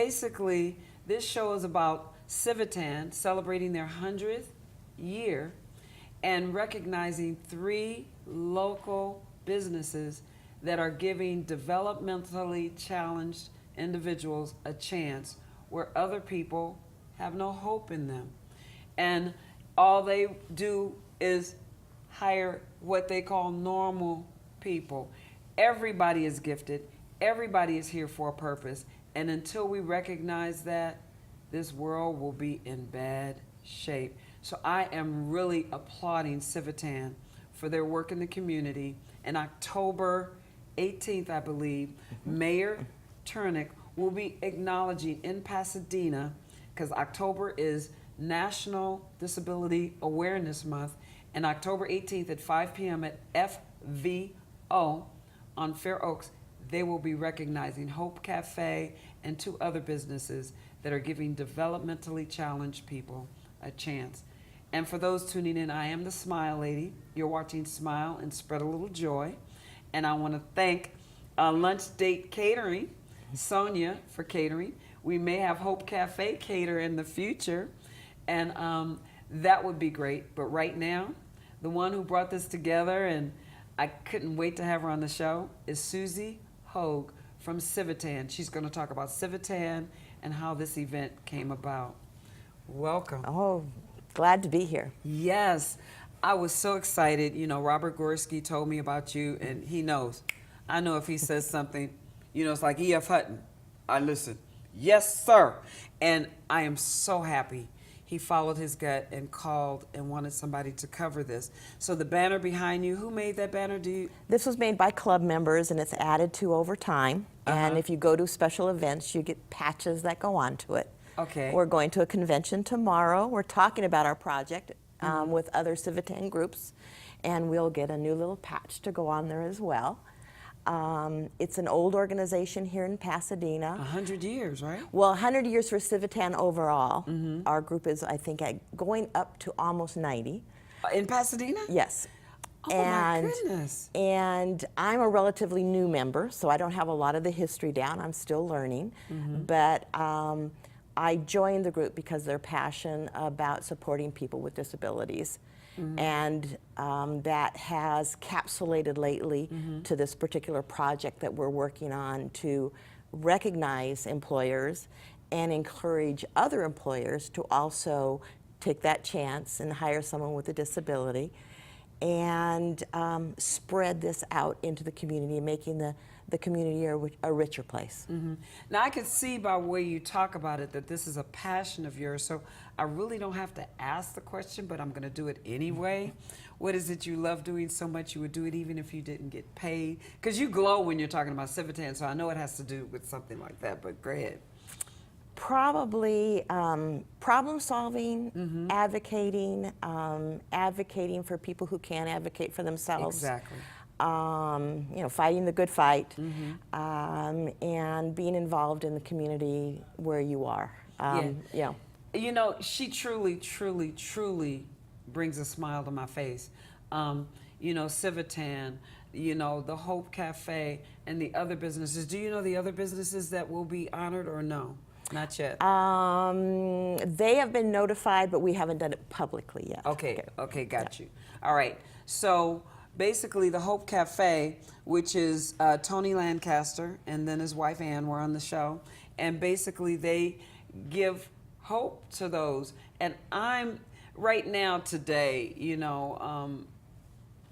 basically, this show is about Civitan celebrating their 100th year and recognizing 3 local businesses that are giving developmentally challenged individuals a chance where other people have no hope in them. And all they do is hire what they call normal people. Everybody is gifted. Everybody is here for a purpose. And until we recognize that, this world will be in bad shape. So I am really applauding Civitan for their work in the community. And October 18th, I believe, Mayor Turnick will be acknowledging in Pasadena, because October is National Disability Awareness Month, and October 18th at 5 p.m. at FVO on Fair Oaks, they will be recognizing Hope Cafe and 2 other businesses that are giving developmentally challenged people a chance. And for those tuning in, I am the Smile Lady. You're watching Smile and Spread a Little Joy. And I want to thank Lunch Date Catering, Sonia, for catering. We may have Hope Cafe cater in the future, and that would be great. But right now, the one who brought this together, and I couldn't wait to have her on the show, is Susie Hogue from Civitan. She's going to talk about Civitan and how this event came about. Welcome. Oh, glad to be here. Yes, I was so excited. You know, Robert Gorski told me about you, and he knows. I know if he says something, you know, it's like E.F. Hutton. I listen. Yes, sir. And I am so happy he followed his gut and called and wanted somebody to cover this. So the banner behind you, who made that banner? This was made by club members, and it's added to over time. And if you go to special events, you get patches that go onto it. Okay. We're going to a convention tomorrow. We're talking about our project with other Civitan groups, and we'll get a new little patch to go on there as well. It's an old organization here in Pasadena. 100 years, right? Well, 100 years for Civitan overall. Our group is, I think, going up to almost 90. In Pasadena? Yes. Oh, my goodness. And I'm a relatively new member, so I don't have a lot of the history down. I'm still learning. But I joined the group because of their passion about supporting people with disabilities. And that has capsulated lately to this particular project that we're working on to recognize employers and encourage other employers to also take that chance and hire someone with a disability and spread this out into the community, making the community a richer place. Now, I can see by the way you talk about it that this is a passion of yours, so I really don't have to ask the question, but I'm going to do it anyway. What is it you love doing so much you would do it even if you didn't get paid? Because you glow when you're talking about Civitan, so I know it has to do with something like that, but go ahead. Probably problem solving, advocating, advocating for people who can't advocate for themselves. Exactly. You know, fighting the good fight, and being involved in the community where you are. Yeah. You know, she truly, truly, truly brings a smile to my face. You know, Civitan, you know, the Hope Cafe, and the other businesses. Do you know the other businesses that will be honored or no? Not yet. They have been notified, but we haven't done it publicly yet. Okay, got you. All right, so basically the Hope Cafe, which is Tony Lancaster and then his wife Ann were on the show, and basically they give hope to those. And I'm, right now today, you know,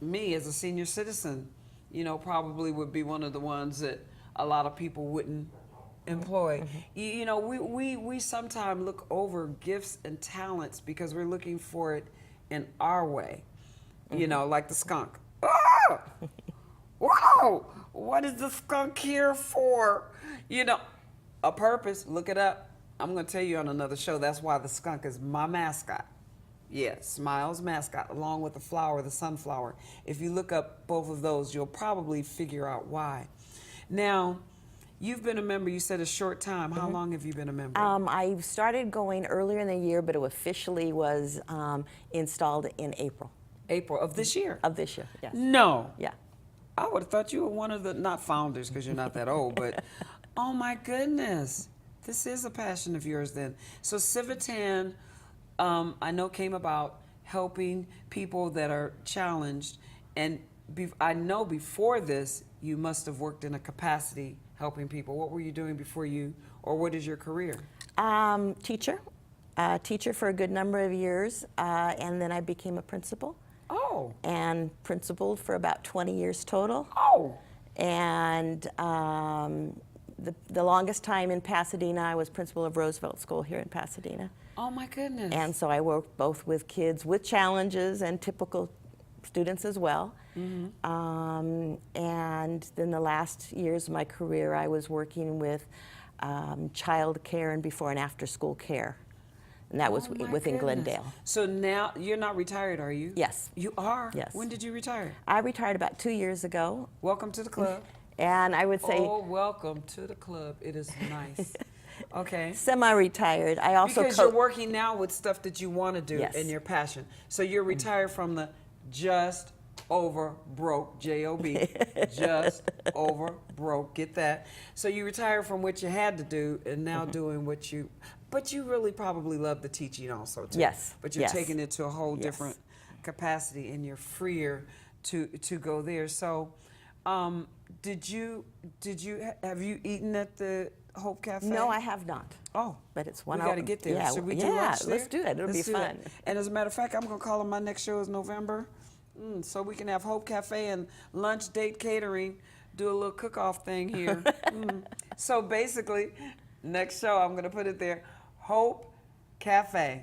me as a senior citizen, you know, probably would be one of the ones that a lot of people wouldn't employ. You know, we sometimes look over gifts and talents because we're looking for it in our way. You know, like the skunk. Oh! Whoa! What is the skunk here for? You know, a purpose. Look it up. I'm going to tell you on another show. That's why the skunk is my mascot. Yeah, Smile's mascot, along with the flower, the sunflower. If you look up both of those, you'll probably figure out why. Now, you've been a member, you said a short time. How long have you been a member? I started going earlier in the year, but it officially was installed in April. April of this year? Of this year, yes. No. Yeah. I would have thought you were one of the, not founders because you're not that old, but oh my goodness. This is a passion of yours then. So Civitan, I know came about helping people that are challenged, and I know before this you must have worked in a capacity helping people. What were you doing before you, or what is your career? Teacher. Teacher for a good number of years, and then I became a principal. Oh. And principaled for about 20 years total. Oh. And the longest time in Pasadena, I was principal of Roosevelt School here in Pasadena. Oh my goodness. And so I worked both with kids with challenges and typical students as well. And then the last years of my career, I was working with child care and before and after school care. And that was within Glendale. So now you're not retired, are you? Yes. You are? Yes. When did you retire? I retired about 2 years ago. Welcome to the club. And I would say, oh, welcome to the club. It is nice. Okay. Semi-retired. I also because you're working now with stuff that you want to do Yes. and your passion. So you're retired from the just over broke, J-O-B, just over broke, get that. So you retired from what you had to do and now doing what you, but you really probably love the teaching also too. Yes. But you're Yes. taking it to a whole Yes. different capacity and you're freer to go there. So have you eaten at the Hope Cafe? No, I have not. Oh, but it's one. We got to get there. Yeah, Should we do yeah, lunch there? let's do it. It'll Let's be do fun. that. And as a matter of fact, I'm going to call it my next show is November. So we can have Hope Cafe and lunch date catering, do a little cook-off thing here. So basically, next show, I'm going to put it there, Hope Cafe,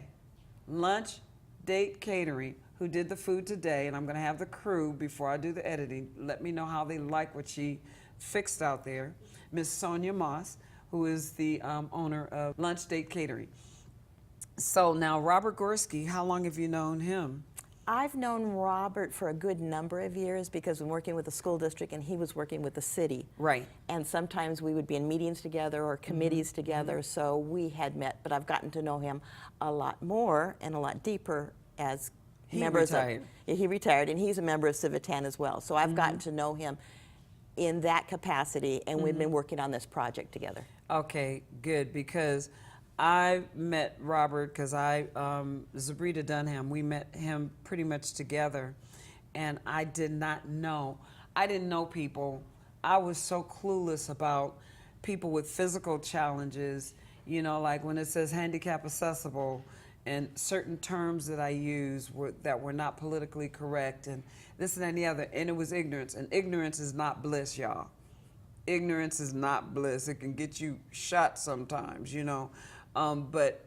lunch date catering, who did the food today, and I'm going to have the crew, before I do the editing, let me know how they like what she fixed out there. Miss Sonia Moss, who is the owner of Lunch Date Catering. So now, Robert Gorski, how long have you known him? I've known Robert for a good number of years because we're working with the school district and he was working with the city. Right. And sometimes we would be in meetings together or committees together, so we had met, but I've gotten to know him a lot more and a lot deeper as members retired. of... He retired, and he's a member of Civitan as well. So I've gotten to know him in that capacity, and we've been working on this project together. Okay, good, because I met Robert because Zabrita Dunham, we met him pretty much together, and I didn't know people. I was so clueless about people with physical challenges, you know, like when it says handicap accessible, and certain terms that I use that were not politically correct, and this and that and the other, and it was ignorance, and ignorance is not bliss, y'all. Ignorance is not bliss. It can get you shot sometimes, you know. But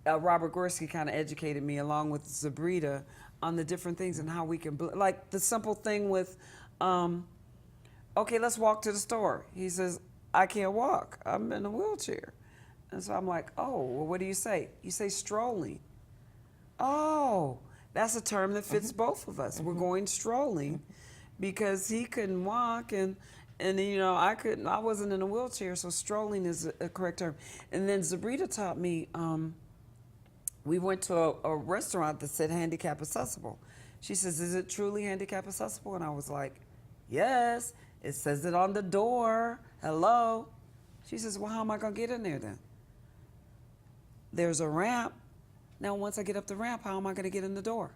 Robert Gorski kind of educated me along with Zabrita on the different things and how we can, like the simple thing with, okay, let's walk to the store. He says, I can't walk. I'm in a wheelchair. And so I'm like, oh, well, what do you say? You say strolling. Oh, that's a term that fits both of us. We're going strolling because he couldn't walk and you know, I wasn't in a wheelchair, so strolling is a correct term. And then Zabrita taught me, we went to a restaurant that said handicap accessible. She says, is it truly handicap accessible? And I was like, yes, it says it on the door. Hello. She says, well, how am I going to get in there then? There's a ramp. Now, once I get up the ramp, how am I going to get in the door?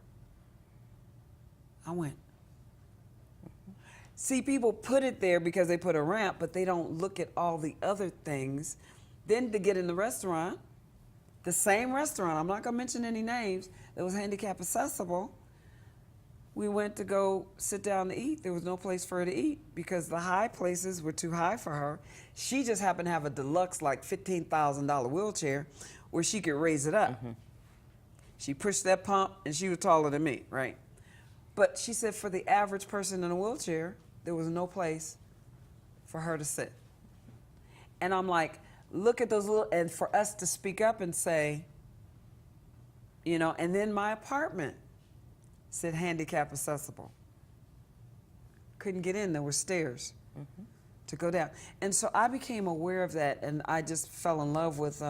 I went. See, people put it there because they put a ramp, but they don't look at all the other things. Then to get in the restaurant, the same restaurant, I'm not going to mention any names, that was handicap accessible, we went to go sit down to eat. There was no place for her to eat because the high places were too high for her. She just happened to have a deluxe, like $15,000 wheelchair where she could raise it up. She pushed that pump, and she was taller than me, right? But she said for the average person in a wheelchair, there was no place for her to sit. And I'm like, look at those little, and for us to speak up and say, you know, and then my apartment said handicap accessible. Couldn't get in, there were stairs to go down. And so I became aware of that, and I just fell in love with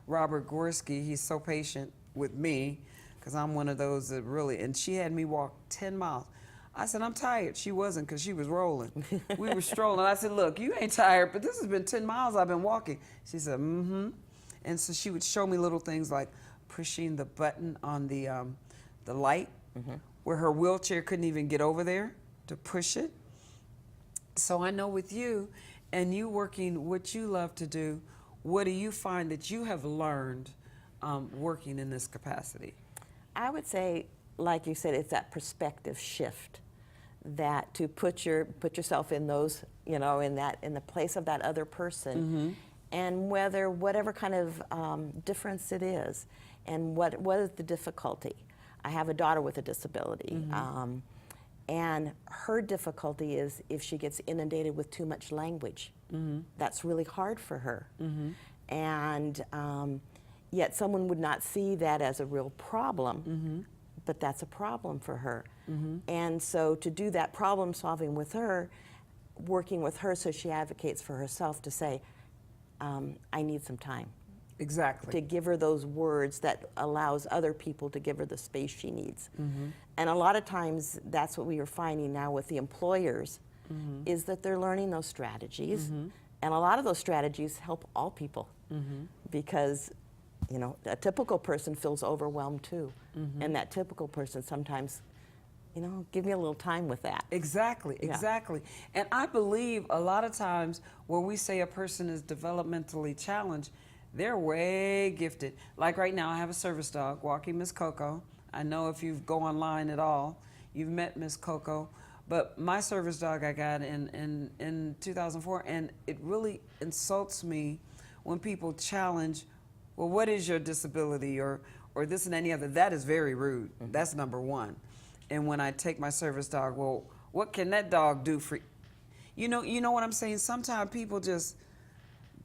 Robert Gorski. He's so patient with me, because I'm one of those that really, and she had me walk 10 miles. I said, I'm tired. She wasn't, because she was rolling. We were strolling. I said, look, you ain't tired, but this has been 10 miles I've been walking. She said, mm-hmm. And so she would show me little things like pushing the button on the light, where her wheelchair couldn't even get over there to push it. So I know with you and you working what you love to do, what do you find that you have learned working in this capacity? I would say, like you said, it's that perspective shift, that to put yourself in those, you know, in the place of that other person, and whatever kind of difference it is, and what is the difficulty. I have a daughter with a disability, and her difficulty is if she gets inundated with too much language. That's really hard for her, and yet someone would not see that as a real problem, but that's a problem for her. And so to do that problem solving with her, working with her so she advocates for herself to say, I need some time. Exactly. To give her those words that allows other people to give her the space she needs. And a lot of times that's what we are finding now with the employers, is that they're learning those strategies. And a lot of those strategies help all people, because, you know, a typical person feels overwhelmed too. And that typical person sometimes, you know, give me a little time with that. Exactly, exactly. And I believe a lot of times when we say a person is developmentally challenged, they're way gifted. Like right now, I have a service dog walking Miss Coco. I know if you go online at all, you've met Miss Coco. But my service dog I got in 2004, and it really insults me when people challenge, well, what is your disability, or this and any other. That is very rude. That's number one. And when I take my service dog, well, what can that dog do for you? Know what I'm saying? Sometimes people just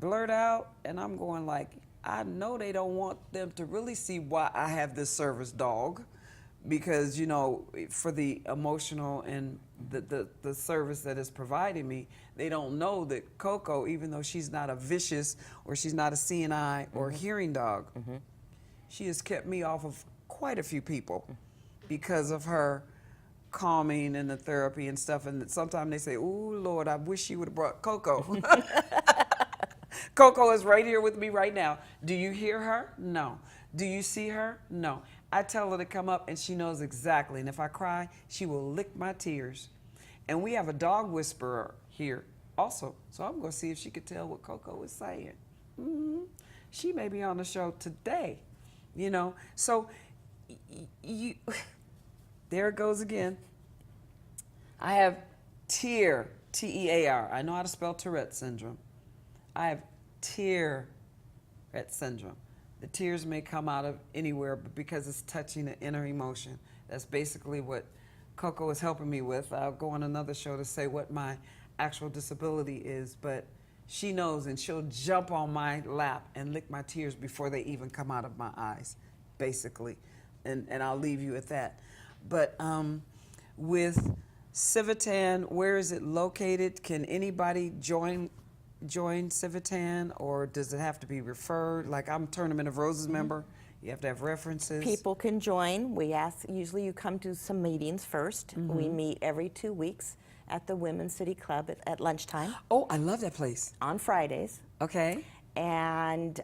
blurt out, and I'm going like, I know they don't want them to really see why I have this service dog, because, you know, for the emotional and the service that is providing me, they don't know that Coco, even though she's not a vicious or she's not a CNI or hearing dog, she has kept me off of quite a few people because of her calming and the therapy and stuff. And sometimes they say, "Ooh, Lord, I wish you would have brought Coco." Coco is right here with me right now. Do you hear her? No. Do you see her? No. I tell her to come up, and she knows exactly. And if I cry, she will lick my tears. And we have a dog whisperer here also. So I'm going to see if she could tell what Coco is saying. She may be on the show today, you know. So there it goes again. I have TEAR, T-E-A-R. I know how to spell Tourette syndrome. I have Tourette syndrome. The tears may come out of anywhere, but because it's touching an inner emotion. That's basically what Coco is helping me with. I'll go on another show to say what my actual disability is, but she knows, and she'll jump on my lap and lick my tears before they even come out of my eyes, basically. And I'll leave you at that. But with Civitan, where is it located? Can anybody join Civitan, or does it have to be referred? Like, I'm a Tournament of Roses member. You have to have references. People can join. We ask, usually you come to some meetings first. We meet every 2 weeks at the Women's City Club at lunchtime. Oh, I love that place. On Fridays. Okay. And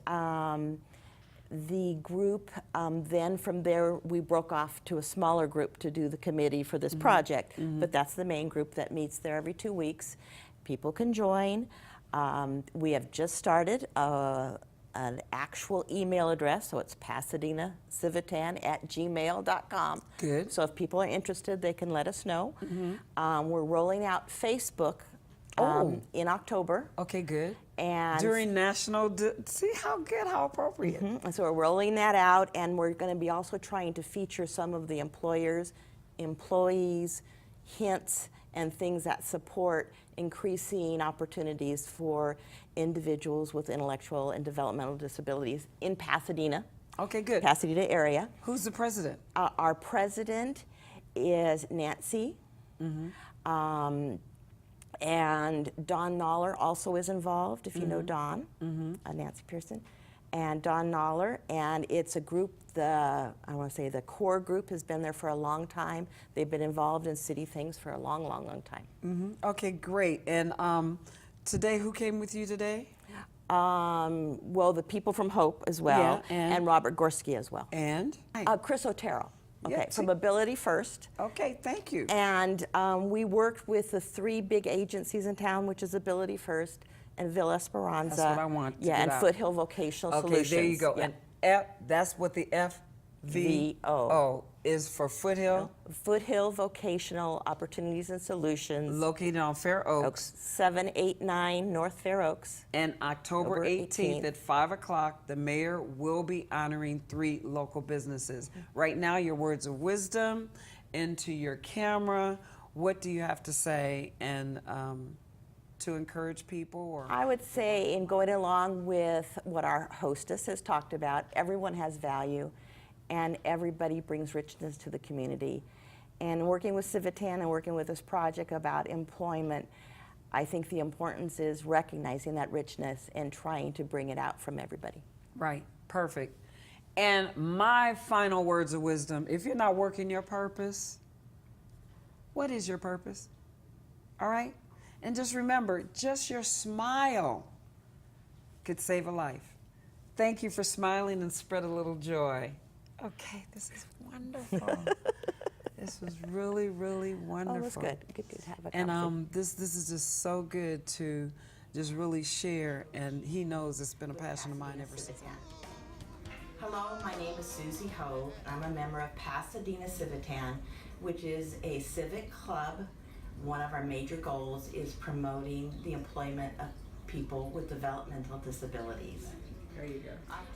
the group, then from there, we broke off to a smaller group to do the committee for this project. But that's the main group that meets there every 2 weeks. People can join. We have just started an actual email address, so it's PasadenaCivitan@gmail.com. Good. So if people are interested, they can let us know. We're rolling out Facebook in October. Okay, good. And during National, see how good, how appropriate. And so we're rolling that out, and we're going to be also trying to feature some of the employers, employees, hints, and things that support increasing opportunities for individuals with intellectual and developmental disabilities in Pasadena. Okay, good. Pasadena area. Who's the president? Our president is Nancy. And Don Noller also is involved, if you know Don, Nancy Pearson. and Don Noller, and it's a group, I want to say the core group has been there for a long time. They've been involved in city things for a long, long, long time. Okay, great. And today, who came with you today? Well, the people from Hope as well, Yeah, and Robert Gorski as well. And? Chris Otero, okay, Yeah, from Ability First. Okay, thank you. And we worked with the 3 big agencies in town, which is Ability First and Villa Esperanza. That's what I want to Yeah, get and out. Foothill Vocational Solutions. Okay, there you go. Yeah. And that's what the FVO is for Foothill. Foothill Vocational Opportunities and Solutions. Located on Fair Oaks. 789 North Fair Oaks. And October 18th at 5 o'clock, the mayor will be honoring 3 local businesses. Right now, your words of wisdom into your camera. What do you have to say and to encourage people? Or I would say, in going along with what our hostess has talked about, everyone has value and everybody brings richness to the community. And working with Civitan and working with this project about employment, I think the importance is recognizing that richness and trying to bring it out from everybody. Right, perfect. And my final words of wisdom, if you're not working your purpose, what is your purpose? All right? And just remember, just your smile could save a life. Thank you for smiling and spread a little joy. Okay, this is wonderful. This was really, really wonderful. Oh, it was good. Good to have a And conversation. this is just so good to just really share. And he knows it's been a passion of mine ever since. Hello, my name is Susie Ho. I'm a member of PasadenaCivitan, which is a civic club. One of our major goals is promoting the employment of people with developmental disabilities. There you go.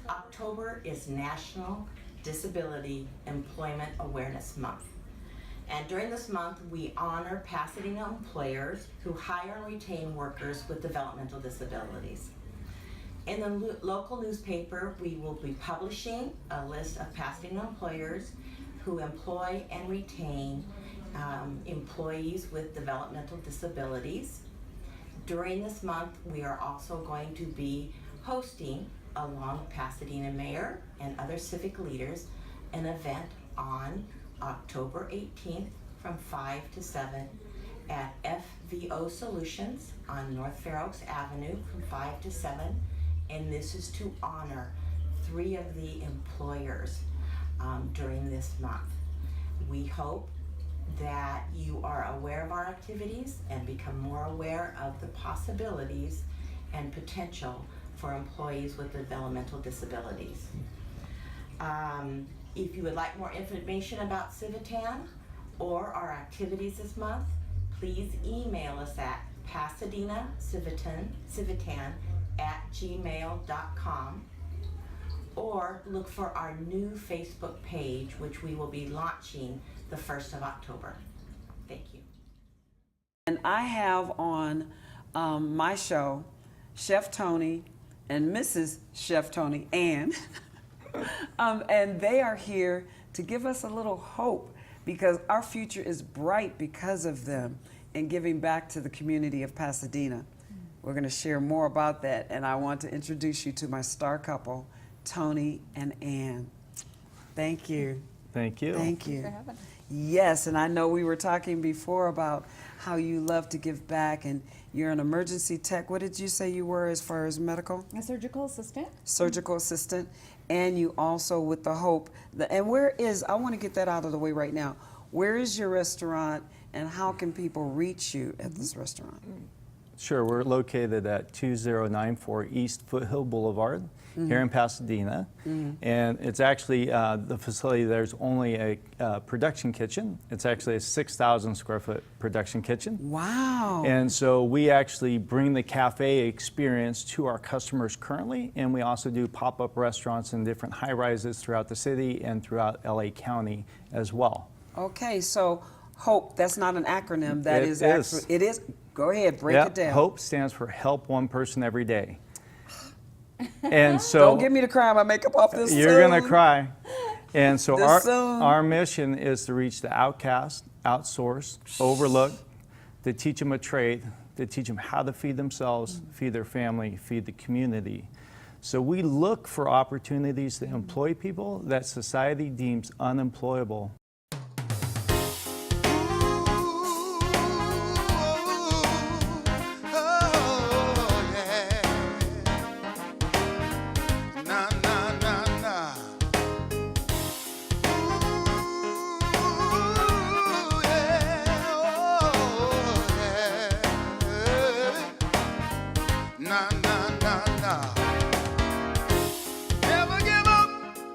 October is National Disability Employment Awareness Month. And during this month, we honor Pasadena employers who hire and retain workers with developmental disabilities. In the local newspaper, we will be publishing a list of Pasadena employers who employ and retain employees with developmental disabilities. During this month, we are also going to be hosting, along with Pasadena Mayor and other civic leaders, an event on October 18th from 5 to 7 at FVO Solutions on North Fair Oaks Avenue from 5 to 7. And this is to honor 3 of the employers during this month. We hope that you are aware of our activities and become more aware of the possibilities and potential for employees with developmental disabilities. If you would like more information about Civitan or our activities this month, please email us at PasadenaCivitan@gmail.com or look for our new Facebook page, which we will be launching the 1st of October. Thank you. And I have on my show Chef Tony and Mrs. Chef Tony Ann, and they are here to give us a little hope because our future is bright because of them and giving back to the community of Pasadena. We're going to share more about that, and I want to introduce you to my star couple, Tony and Ann. Thank you. Thank you. Thank you. Thanks for having us. Yes, and I know we were talking before about how you love to give back, and you're an emergency tech. What did you say you were as far as medical? A surgical assistant. Surgical assistant, and you also with the Hope. And where is, I want to get that out of the way right now. Where is your restaurant, and how can people reach you at this restaurant? Sure, we're located at 2094 East Foothill Boulevard here in Pasadena. And it's actually, the facility, there's only a production kitchen. It's actually a 6,000 square foot production kitchen. Wow. And so we actually bring the cafe experience to our customers currently, and we also do pop-up restaurants in different high-rises throughout the city and throughout LA County as well. Okay, so HOPE, that's not an acronym. That It is is. actually, it is. Go ahead, break Yep, it down. HOPE stands for Help One Person Every Day. And so Don't get me to cry my makeup off this you're soon. gonna cry. And so This soon. our mission is to reach the outcast, outsourced, overlooked, to teach them a trade, to teach them how to feed themselves, feed their family, feed the community. So we look for opportunities to employ people that society deems unemployable. Never give up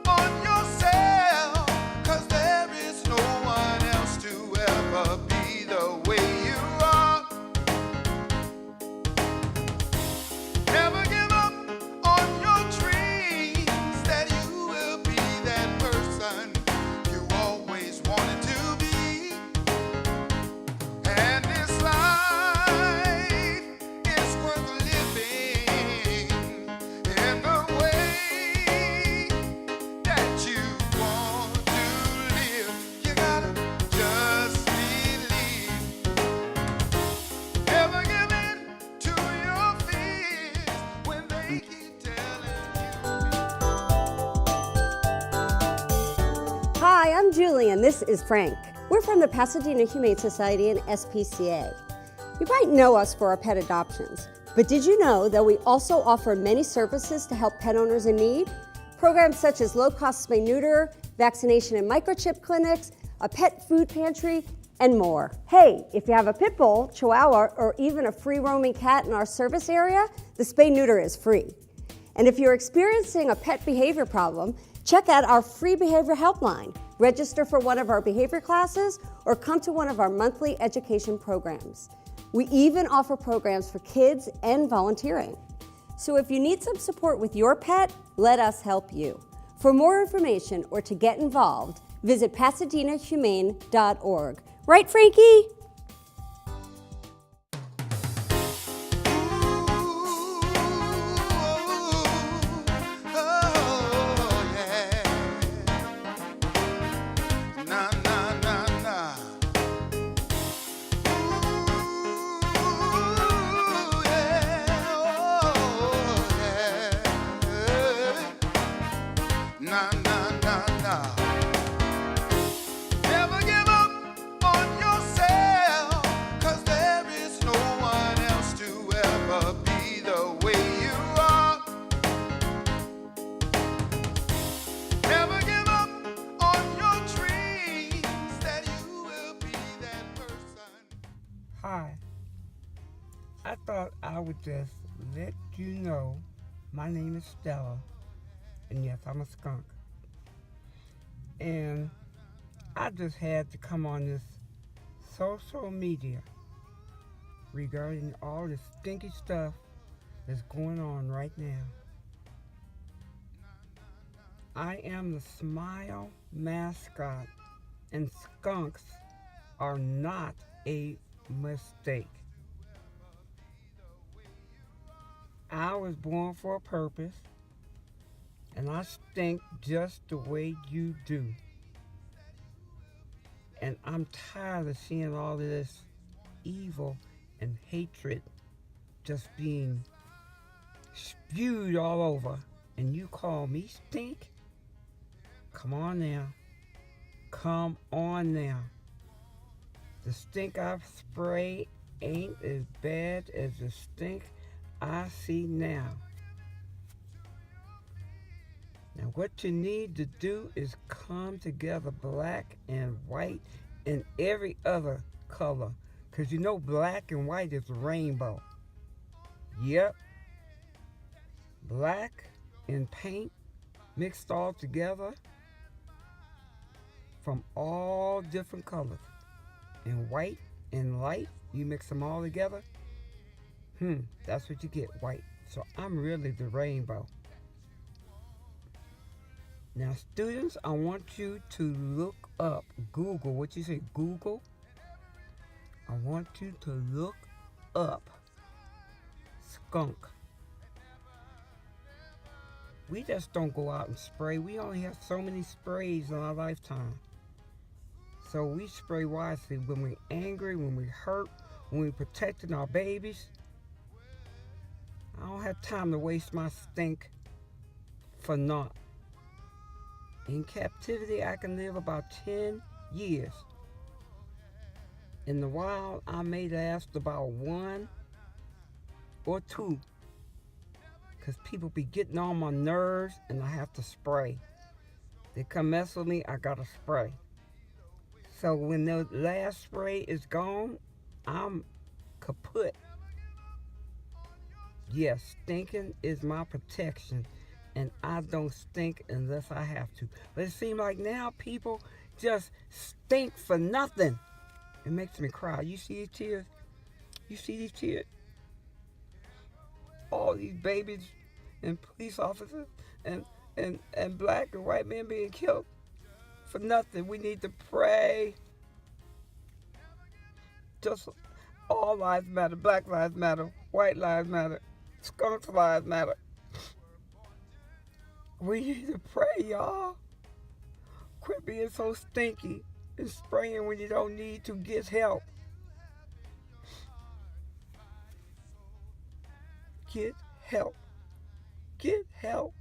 on yourself, 'cause there is no one else to ever be the way you are. Never give up on your dreams, that you will be that person you always wanted to be. And this life is worth living in the way that you want to live. You gotta just believe. Never give in to your fears when they keep telling you. Hi, I'm Julie and this is Frank. We're from the Pasadena Humane Society and SPCA. You might know us for our pet adoptions, but did you know that we also offer many services to help pet owners in need? Programs such as low-cost spay-neuter, vaccination and microchip clinics, a pet food pantry, and more. Hey, if you have a pit bull, chihuahua, or even a free-roaming cat in our service area, the spay-neuter is free. And if you're experiencing a pet behavior problem, check out our free behavior helpline. Register for one of our behavior classes or come to one of our monthly education programs. We even offer programs for kids and volunteering. So if you need some support with your pet, let us help you. For more information or to get involved, visit PasadenaHumane.org. Right, Frankie? Never give up on yourself, 'cause there is no one else to ever be the way you are. Never give up on your dreams, that you will be that person. Hi. I thought I would just let you know my name is Stella, and yes, I'm a skunk. And I just had to come on this social media regarding all this stinky stuff that's going on right now. I am the Smile mascot, and skunks are not a mistake. I was born for a purpose, and I stink just the way you do. And I'm tired of seeing all of this evil and hatred just being spewed all over. And you call me stink? Come on now. Come on now. The stink I've sprayed ain't as bad as the stink I see now. Now what you need to do is come together, black and white and every other color. Because you know black and white is rainbow. Yep. Black and paint mixed all together from all different colors. And white and light, you mix them all together. That's what you get, white. So I'm really the rainbow. Now students, I want you to look up, Google, what you say, Google? I want you to look up skunk. We just don't go out and spray. We only have so many sprays in our lifetime. So we spray wisely when we're angry, when we're hurt, when we're protecting our babies. I don't have time to waste my stink for naught. In captivity, I can live about 10 years. In the wild, I may last about 1 or 2. Because people be getting on my nerves and I have to spray. They come mess with me, I gotta spray. So when the last spray is gone, I'm kaput. Yes, stinking is my protection, and I don't stink unless I have to. But it seems like now people just stink for nothing. It makes me cry. You see these tears? You see these tears? All these babies and police officers and black and white men being killed for nothing. We need to pray. Just all lives matter. Black lives matter. White lives matter. Skunks lives matter. We need to pray, y'all. Quit being so stinky and spraying when you don't need to. Get help. Get help. Get help.